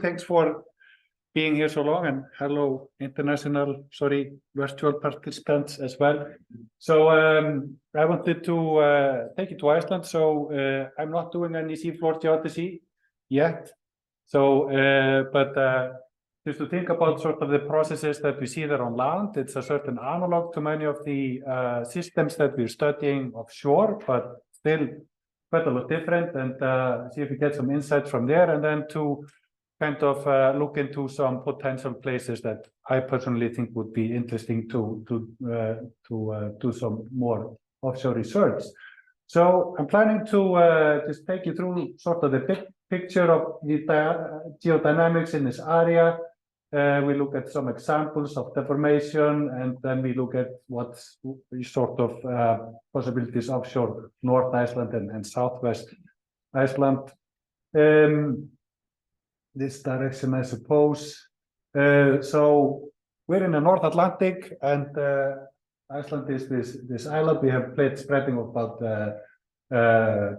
Thanks for being here so long, and hello virtual participants as well. So I wanted to take you to Iceland. So I'm not doing any seafloor geodesy yet. So but just to think about sort of the processes that we see there on land, it's a certain analog to many of the systems that we're studying offshore, but still quite a lot different, and see if we get some insights from there, and then to kind of look into some potential places that I personally think would be interesting to do some more offshore research. So I'm planning to just take you through sort of the big picture of the geodynamics in this area. We look at some examples of deformation, and then we look at what sort of possibilities offshore North Iceland and Southwest Iceland. This direction, I suppose. So we're in the North Atlantic, and Iceland is this island. We have plate spreading of about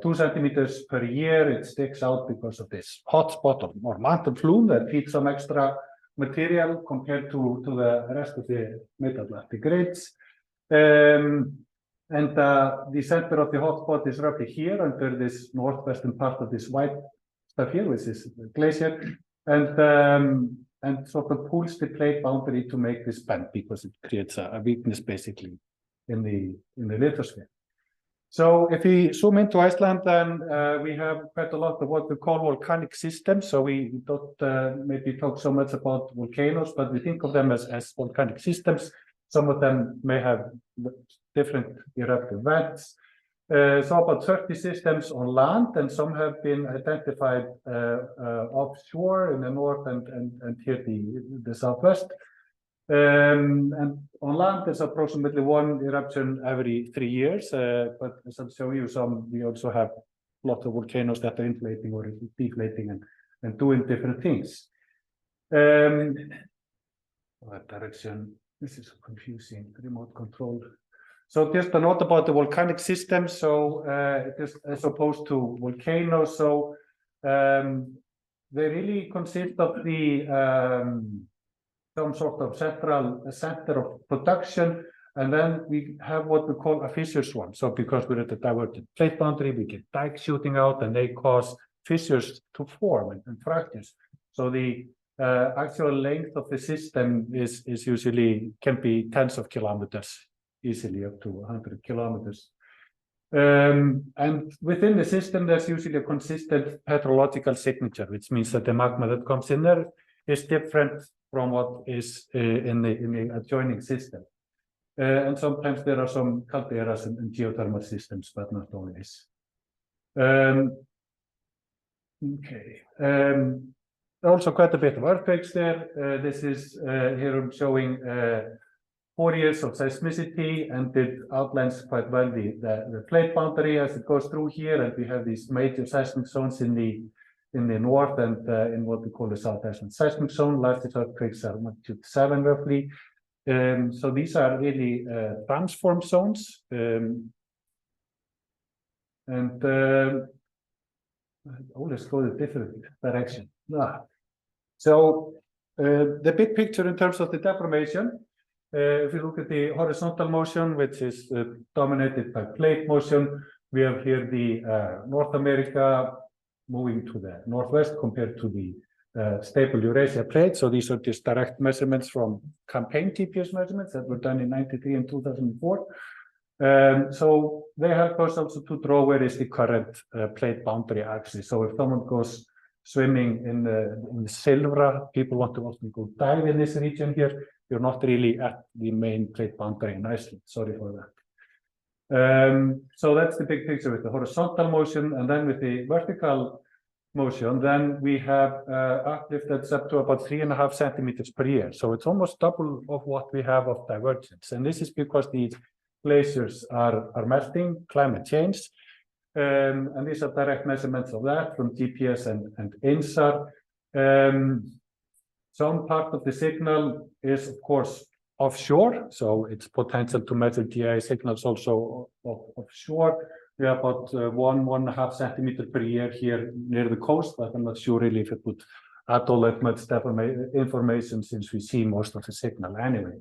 2 centimeters per year. It sticks out because of this hotspot or mantle flume that feeds some extra material compared to the rest of the mid-Atlantic grids. And the center of the hotspot is roughly here under this northwestern part of this white stuff here, which is the glacier, and sort of pulls the plate boundary to make this bend, because it creates a weakness basically in the lithosphere. So if we zoom into Iceland, then we have quite a lot of what we call volcanic systems. So we don't maybe talk so much about volcanoes, but we think of them as volcanic systems. Some of them may have different eruptive vents. So about 30 systems on land, and some have been identified offshore in the north and here the southwest. And on land, there's approximately 1 eruption every 3 years. But as I'll show you some, we also have lots of volcanoes that are inflating or deflating and doing different things. What direction? This is confusing. Remote control. So just a note about the volcanic system. So it is as opposed to volcanoes. So they really consist of some sort of center of production, and then we have what we call a fissure swarm. So because we're at the diverted plate boundary, we get dikes shooting out, and they cause fissures to form and fractures. So the actual length of the system is usually can be tens of kilometers. Easily up to 100 kilometers. And within the system, there's usually a consistent petrological signature, which means that the magma that comes in there is different from what is in the adjoining system. And sometimes there are some calderas and geothermal systems, but not always. Also quite a bit of earthquakes there. This is here I'm showing 4 years of seismicity, and it outlines quite well the plate boundary as it goes through here, and we have these major seismic zones in the north and in what we call the South Iceland seismic zone. Largest earthquakes are magnitude 7 roughly. So these are really transform zones, let's go in a different direction. So the big picture in terms of the deformation. If you look at the horizontal motion, which is dominated by plate motion, we have here the North America moving to the northwest compared to the stable Eurasia plate. So these are just direct measurements from campaign GPS measurements that were done in 93 and 2004. So they help us also to draw where is the current plate boundary axis. So if someone goes swimming in the Silvra, people want to also go dive in this region here. You're not really at the main plate boundary in Iceland. Sorry for that. So that's the big picture with the horizontal motion, and then with the vertical motion, then we have uplift that's up to about 3.5 centimeters per year. So it's almost double of what we have of divergence, and this is because the glaciers are melting, climate change, and these are direct measurements of that from GPS and INSAR. Some part of the signal is, of course, offshore, so it's potential to measure GI signals also offshore. We have about 1.5 centimeters per year here near the coast, but I'm not sure really if it would add all that much information since we see most of the signal anyway.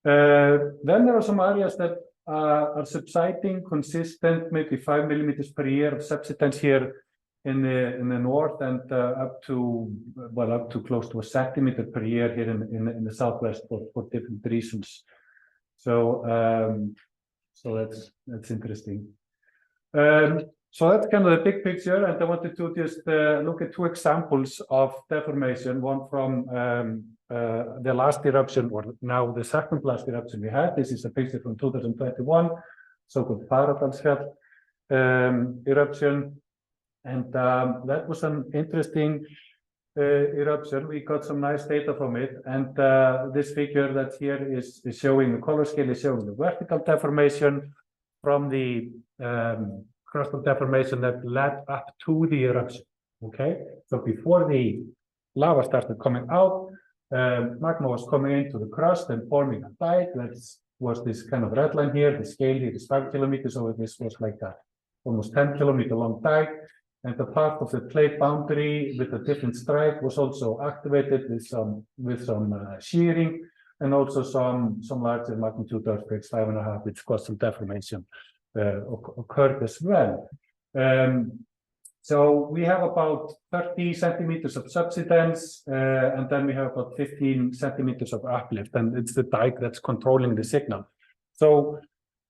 Then there are some areas that are subsiding consistent, maybe 5 millimeters per year of subsidence here in the north, and up to close to a centimeter per year here in the southwest for different reasons. So that's interesting. So that's kind of the big picture, and I wanted to just look at two examples of deformation. One from the last eruption, or now the second last eruption we had. This is a picture from 2021, so-called Paradalsfjall eruption, and that was an interesting eruption. We got some nice data from it, and this figure that here is showing the color scale is showing the vertical deformation from the crustal deformation that led up to the eruption. Okay, so before the lava started coming out, magma was coming into the crust and forming a dike. That was this kind of red line here. The scale here is 5 kilometers, so this was like a almost 10-kilometer long dike. And the part of the plate boundary with a different stripe was also activated with some shearing, and also some larger magnitude earthquakes, 5.5, which caused some deformation occurred as well. So we have about 30 centimeters of subsidence, and then we have about 15 centimeters of uplift, and it's the dike that's controlling the signal. So,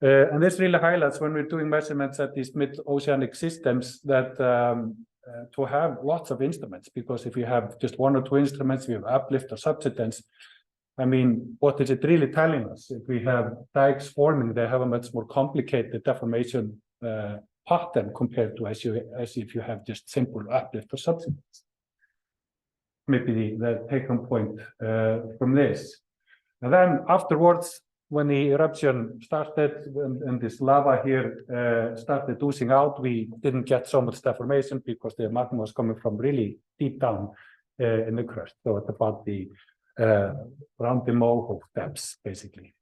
and this really highlights when we're doing measurements at these mid-oceanic systems that to have lots of instruments, because if you have just one or two instruments, we have uplift or subsidence. I mean, what is it really telling us? If we have dikes forming, they have a much more complicated deformation pattern compared to as if you have just simple uplift or subsidence. Maybe the take-home point from this. And then afterwards, when the eruption started and this lava here started oozing out, we didn't get so much deformation because the magma was coming from really deep down in the crust. So at about the around the Moho depths, basically.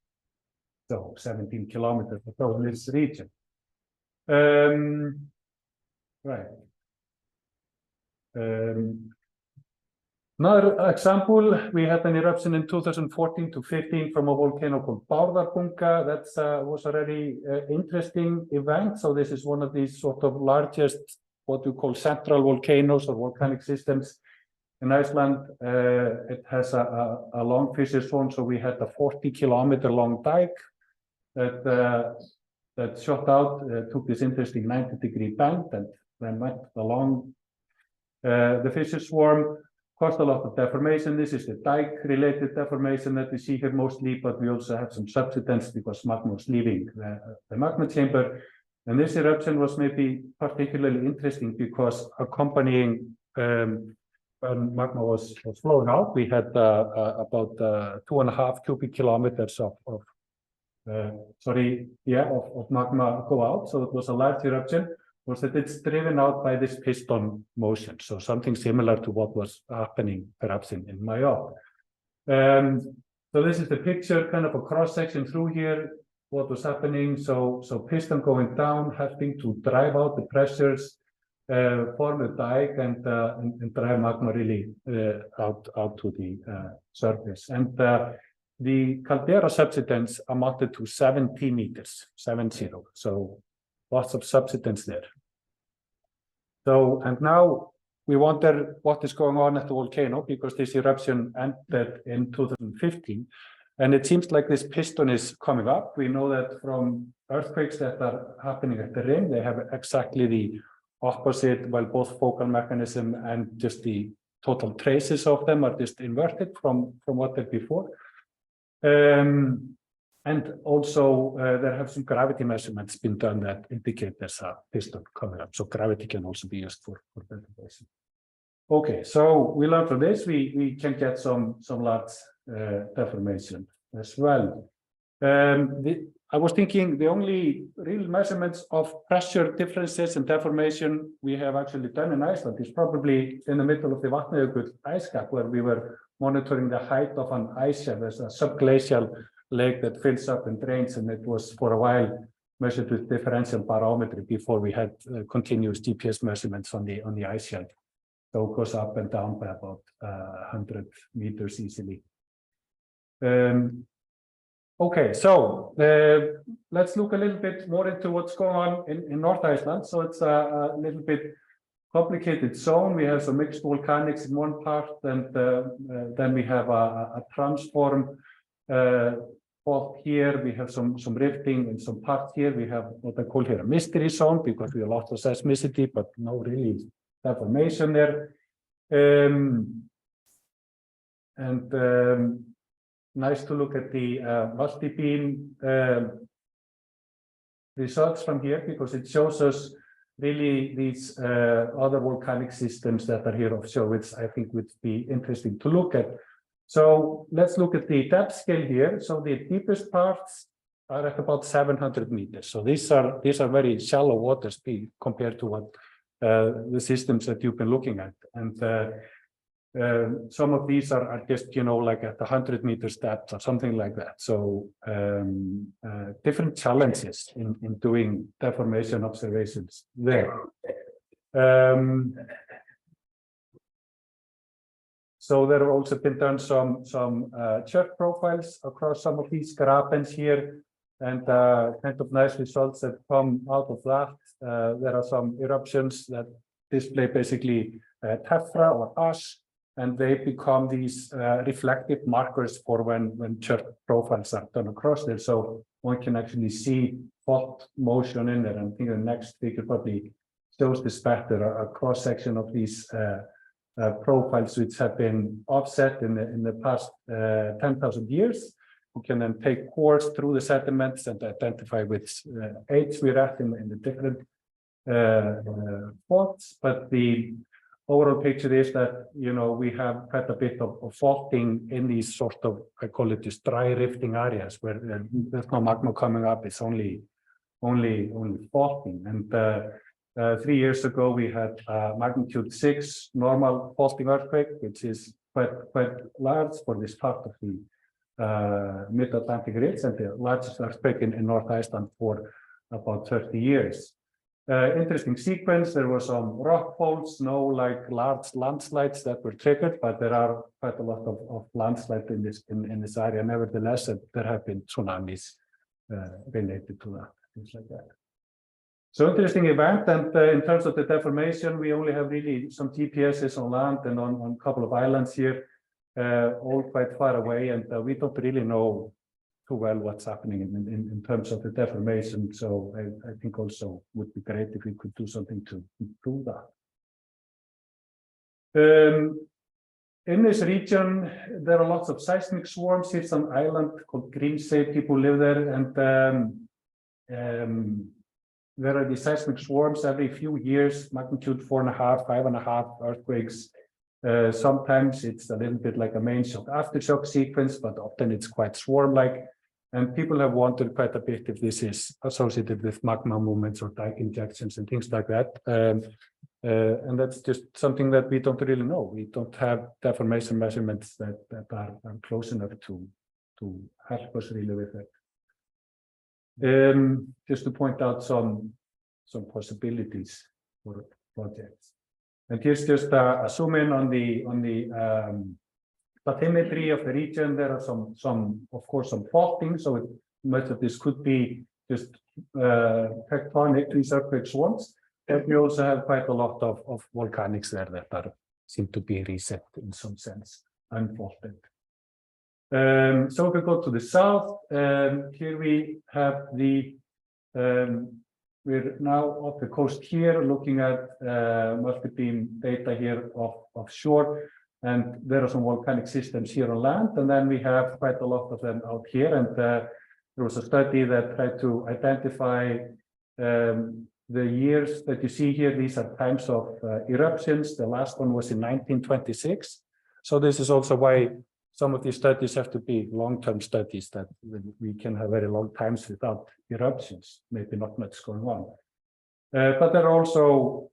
So 17 kilometers or so in this region. Right. Another example, we had an eruption in 2014 to 15 from a volcano called Bárðarbunga. That was a very interesting event. So this is one of these sort of largest, what we call central volcanoes or volcanic systems in Iceland. It has a long fissure zone, so we had a 40-kilometer long dike that shot out, took this interesting 90-degree bend, and then went along the fissure swarm, caused a lot of deformation. This is the dike-related deformation that we see here mostly, but we also have some subsidence because magma was leaving the magma chamber. And this eruption was maybe particularly interesting because accompanying when magma was flowing out, we had about 2.5 cubic kilometers of magma go out. So it was a large eruption. Was that it's driven out by this piston motion. So something similar to what was happening perhaps in Mayotte. So this is the picture, kind of a cross-section through here, what was happening. So piston going down, having to drive out the pressures, form a dike and drive magma really out to the surface. And the caldera subsidence amounted to 70 meters, 70. So lots of subsidence there. So, and now we wonder what is going on at the volcano, because this eruption ended in 2015. And it seems like this piston is coming up. We know that from earthquakes that are happening at the rim, they have exactly the opposite, while both focal mechanism and just the total traces of them are just inverted from what they're before. And also there have some gravity measurements been done that indicate there's a piston coming up. So gravity can also be used for ventilation. Okay, so we learned from this, we can get some large deformation as well. I was thinking the only real measurements of pressure differences and deformation we have actually done in Iceland is probably in the middle of the Vatnajökull ice cap, where we were monitoring the height of an ice shelf. There's a subglacial lake that fills up and drains, and it was for a while measured with differential barometry before we had continuous GPS measurements on the ice shelf. So it goes up and down by about 100 meters easily. Okay, so let's look a little bit more into what's going on in North Iceland. So it's a little bit complicated zone. We have some mixed volcanics in one part, and then we have a transform fault here. We have some rifting in some parts here. We have what I call here a mystery zone because we have lots of seismicity, but no really deformation there. Nice to look at the multi-beam results from here because it shows us really these other volcanic systems that are here offshore, which I think would be interesting to look at. So let's look at the depth scale here. So the deepest parts are at about 700 meters. So these are very shallow water speed compared to what the systems that you've been looking at. And some of these are just, like at 100 meters depth or something like that. So different challenges in doing deformation observations there. So there have also been done some chert profiles across some of these grapens here, and kind of nice results that come out of that. There are some eruptions that display basically tephra or ash, and they become these reflective markers for when chert profiles are done across there. So one can actually see fault motion in there. And I think the next figure probably shows this better, a cross section of these profiles which have been offset in the past 10,000 years. We can then take course through the sediments and identify which age we're at in the different faults. But the overall picture is that, we have quite a bit of faulting in these sort of, I call it just dry rifting areas where there's no magma coming up. It's only faulting. And 3 years ago, we had magnitude 6 normal faulting earthquake, which is quite large for this part of the mid-Atlantic ridge, and the largest earthquake in North Iceland for about 30 years. Interesting sequence. There were some rock faults, no large landslides that were triggered, but there are quite a lot of landslides in this area. Nevertheless, there have been tsunamis related to that, things like that. So interesting event, and in terms of the deformation, we only have really some GPSs on land and on a couple of islands here, all quite far away, and we don't really know too well what's happening in terms of the deformation. So I think also would be great if we could do something to improve that. In this region, there are lots of seismic swarms. Here's an island called Grímsey. People live there, and there are these seismic swarms every few years, magnitude 4.5, 5.5 earthquakes. Sometimes it's a little bit like a main shock aftershock sequence, but often it's quite swarm-like. And people have wondered quite a bit if this is associated with magma movements or dike injections and things like that. And that's just something that we don't really know. We don't have deformation measurements that are close enough to help us really with it. Just to point out some possibilities for projects. And here's just a zoom in on the bathymetry of the region. There are some of course, some faulting. So much of this could be just tectonic, these earthquake swarms. And we also have quite a lot of volcanics there that seem to be reset in some sense, unfaulted. So if we go to the south, here we have we're now off the coast here, looking at multi-beam data here offshore, and there are some volcanic systems here on land, and then we have quite a lot of them out here. And there was a study that tried to identify the years that you see here. These are times of eruptions. The last one was in 1926. So this is also why some of these studies have to be long-term studies, that we can have very long times without eruptions, maybe not much going on. But there are also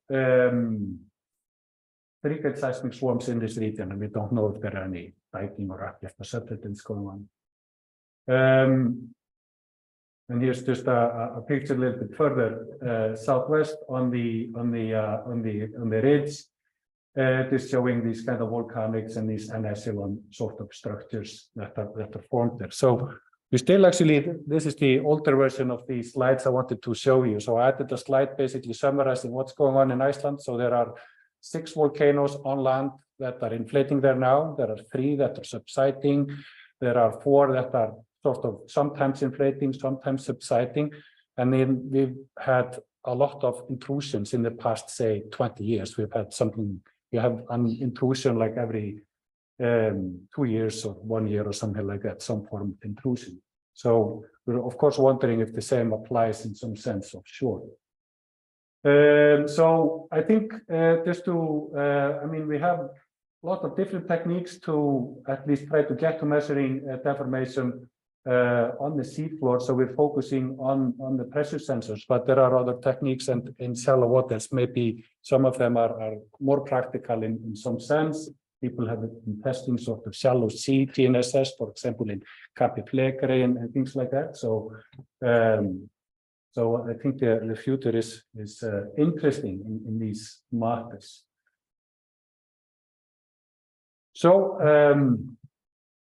frequent seismic swarms in this region, and we don't know if there are any diking or uplift or subsidence going on. And here's just a picture a little bit further southwest on the ridge. It is showing these kind of volcanics and these echelon sort of structures that are formed there. So we still actually, this is the older version of the slides I wanted to show you. So I added a slide basically summarizing what's going on in Iceland. So there are 6 volcanoes on land that are inflating there now. There are 3 that are subsiding. There are 4 that are sort of sometimes inflating, sometimes subsiding. And then we've had a lot of intrusions in the past, say, 20 years. We've had something, you have an intrusion like every 2 years or 1 year or something like that, some form of intrusion. So we're of course wondering if the same applies in some sense offshore. So I think just to, I mean, we have a lot of different techniques to at least try to get to measuring deformation on the seafloor. So we're focusing on the pressure sensors, but there are other techniques, and in shallow waters, maybe some of them are more practical in some sense. People have been testing sort of shallow sea GNSS, for example, in Cape Flekkere and things like that. So, so I think the future is interesting in these matters. So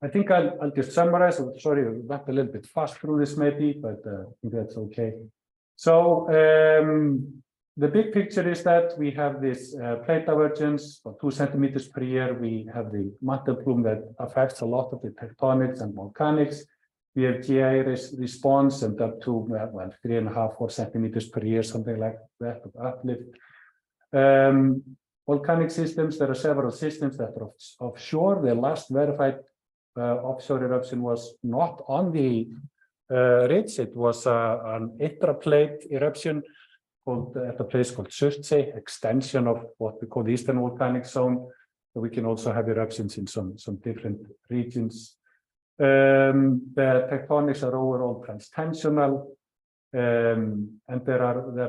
I think I'll just summarize. I'm sorry, I went a little bit fast through this maybe, but I think that's okay. So the big picture is that we have this plate divergence of 2 centimeters per year. We have the mantle plume that affects a lot of the tectonics and volcanics. We have GI response and up to, well, 3.5, 4 centimeters per year, something like that of uplift. Volcanic systems, there are several systems that are offshore. The last verified offshore eruption was not on the ridge. It was an intraplate eruption called at a place called Surtsey, extension of what we call the Eastern Volcanic Zone. So we can also have eruptions in some different regions. The tectonics are overall transtensional, and there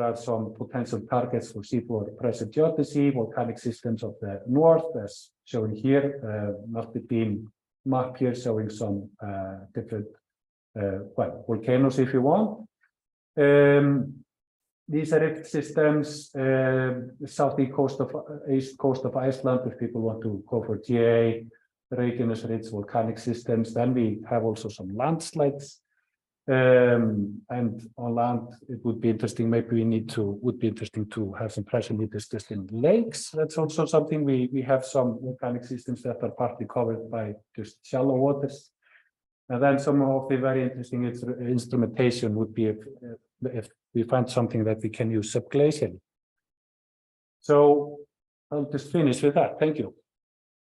are some potential targets for seafloor pressure geodesy, volcanic systems of the north, as shown here, multi-beam map here showing some different well, volcanoes if you want. These are rift systems, southeast coast of Iceland, if people want to go for GA, Reykjanes Ridge volcanic systems. Then we have also some landslides. And on land, it would be interesting, maybe would be interesting to have some pressure meters just in lakes. That's also something we have some volcanic systems that are partly covered by just shallow waters. And then some of the very interesting instrumentation would be if we find something that we can use subglacially. So I'll just finish with that. Thank you.